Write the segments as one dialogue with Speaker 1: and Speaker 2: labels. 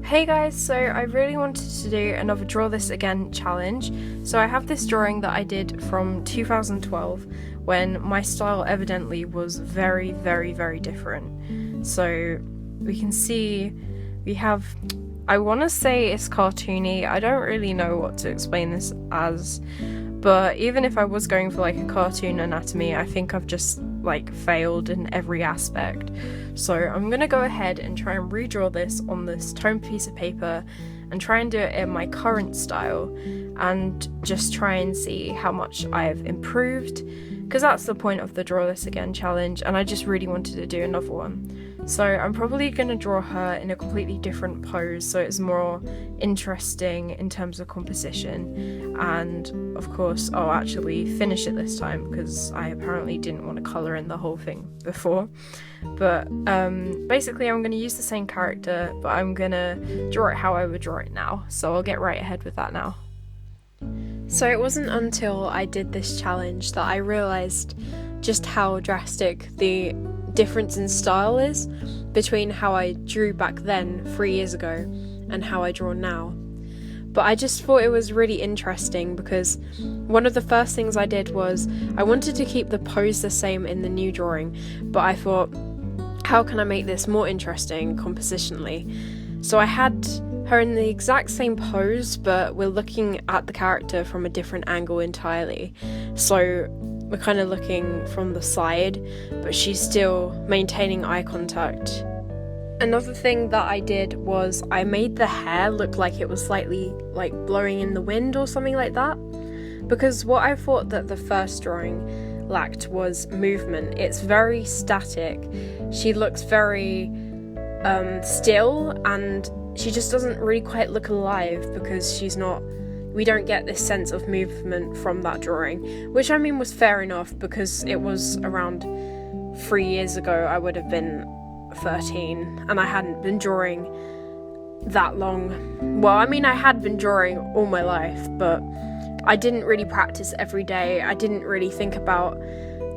Speaker 1: Hey guys, so I really wanted to do another Draw This Again challenge. So I have this drawing that I did from 2012 when my style evidently was very, very, very different. So we can see we have, I want to say it's cartoony. I don't really know what to explain this as, but even if I was going for like a cartoon anatomy, I think I've just like failed in every aspect. So I'm gonna go ahead and try and redraw this on this toned piece of paper and try and do it in my current style and just try and see how much I've improved, because that's the point of the Draw This Again challenge, and I just really wanted to do another one. So I'm probably going to draw her in a completely different pose so it's more interesting in terms of composition, and of course I'll actually finish it this time because I apparently didn't want to colour in the whole thing before. But basically I'm going to use the same character, but I'm going to draw it how I would draw it now, so I'll get right ahead with that now. So it wasn't until I did this challenge that I realised just how drastic the difference in style is between how I drew back then 3 years ago and how I draw now. But I just thought it was really interesting because one of the first things I did was I wanted to keep the pose the same in the new drawing, but I thought, how can I make this more interesting compositionally? So I had her in the exact same pose, but we're looking at the character from a different angle entirely. So we're kind of looking from the side, but she's still maintaining eye contact. Another thing that I did was I made the hair look like it was slightly like blowing in the wind or something like that, because what I thought that the first drawing lacked was movement. It's very static. She looks very still, and she just doesn't really quite look alive because we don't get this sense of movement from that drawing, which I mean was fair enough because it was around 3 years ago. I would have been 13 and I hadn't been drawing that long. Well, I mean I had been drawing all my life, but I didn't really practice every day. I didn't really think about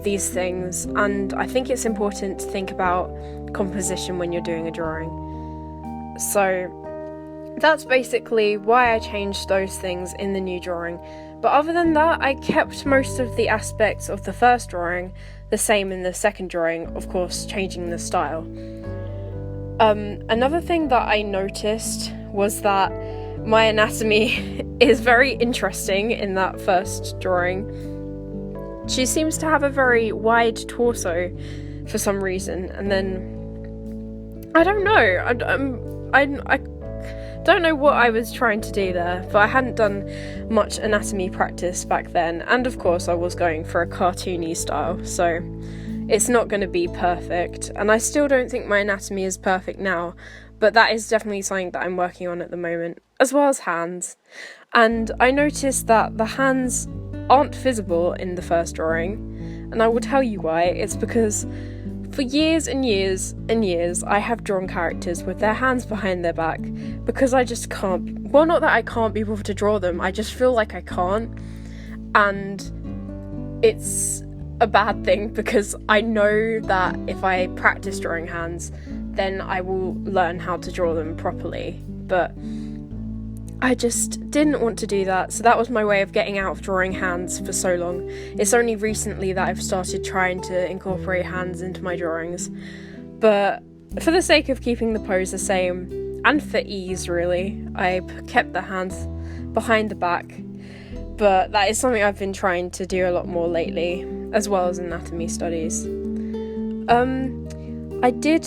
Speaker 1: these things, and I think it's important to think about composition when you're doing a drawing. So that's basically why I changed those things in the new drawing. But other than that, I kept most of the aspects of the first drawing the same in the second drawing, of course changing the style. Another thing that I noticed was that my anatomy is very interesting in that first drawing. She seems to have a very wide torso for some reason, and then I don't know, I don't know what I was trying to do there, but I hadn't done much anatomy practice back then, and of course I was going for a cartoony style, so it's not going to be perfect, and I still don't think my anatomy is perfect now, but that is definitely something that I'm working on at the moment, as well as hands. And I noticed that the hands aren't visible in the first drawing, and I will tell you why. It's because for years and years and years, I have drawn characters with their hands behind their back because I just can't. Well, not that I can't be bothered to draw them, I just feel like I can't. And it's a bad thing because I know that if I practice drawing hands, then I will learn how to draw them properly. But I just didn't want to do that, so that was my way of getting out of drawing hands for so long. It's only recently that I've started trying to incorporate hands into my drawings. But for the sake of keeping the pose the same, and for ease really, I kept the hands behind the back. But that is something I've been trying to do a lot more lately, as well as anatomy studies. I did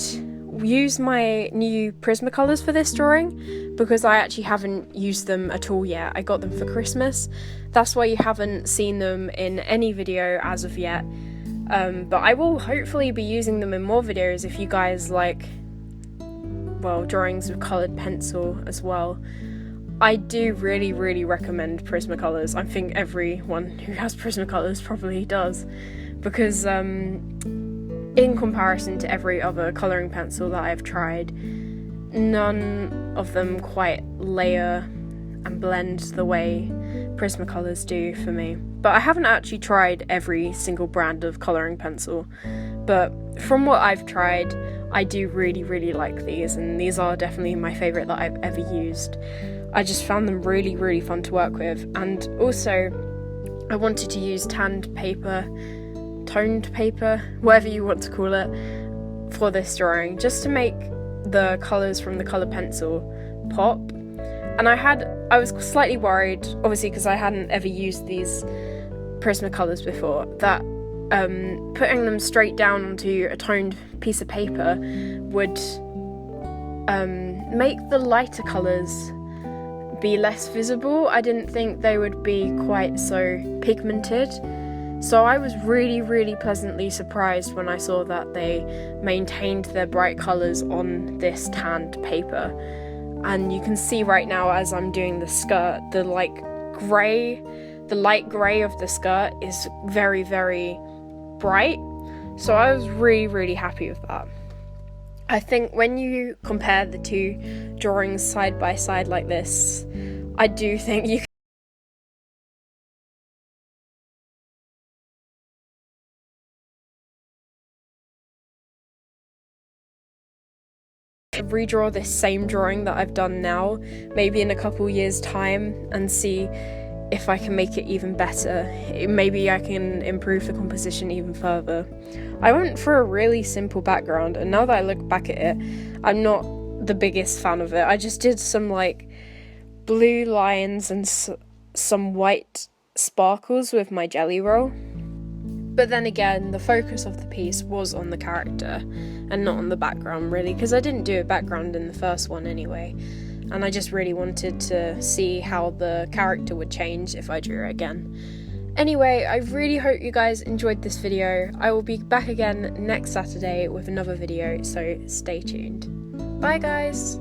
Speaker 1: use my new Prismacolors for this drawing because I actually haven't used them at all yet. I got them for Christmas. That's why you haven't seen them in any video as of yet. But I will hopefully be using them in more videos if you guys like, well, drawings with coloured pencil as well. I do really, really recommend Prismacolors. I think everyone who has Prismacolors probably does, because in comparison to every other colouring pencil that I've tried, none of them quite layer and blend the way Prismacolors do for me. But I haven't actually tried every single brand of colouring pencil, but from what I've tried, I do really like these, and these are definitely my favourite that I've ever used. I just found them really fun to work with, and also I wanted to use toned paper, whatever you want to call it, for this drawing, just to make the colours from the colour pencil pop. And I was slightly worried, obviously because I hadn't ever used these Prismacolors before, that putting them straight down onto a toned piece of paper would make the lighter colours be less visible. I didn't think they would be quite so pigmented. So I was really pleasantly surprised when I saw that they maintained their bright colours on this tanned paper. And you can see right now as I'm doing the skirt, the light grey of the skirt is very bright. So I was really happy with that. I think when you compare the two drawings side by side like this, I do think you can redraw this same drawing that I've done now, maybe in a couple years' time, and see if I can make it even better. Maybe I can improve the composition even further. I went for a really simple background, and now that I look back at it, I'm not the biggest fan of it. I just did some like blue lines and some white sparkles with my jelly roll. But then again, the focus of the piece was on the character and not on the background, really, because I didn't do a background in the first one anyway, and I just really wanted to see how the character would change if I drew it again. Anyway, I really hope you guys enjoyed this video. I will be back again next Saturday with another video, so stay tuned. Bye guys!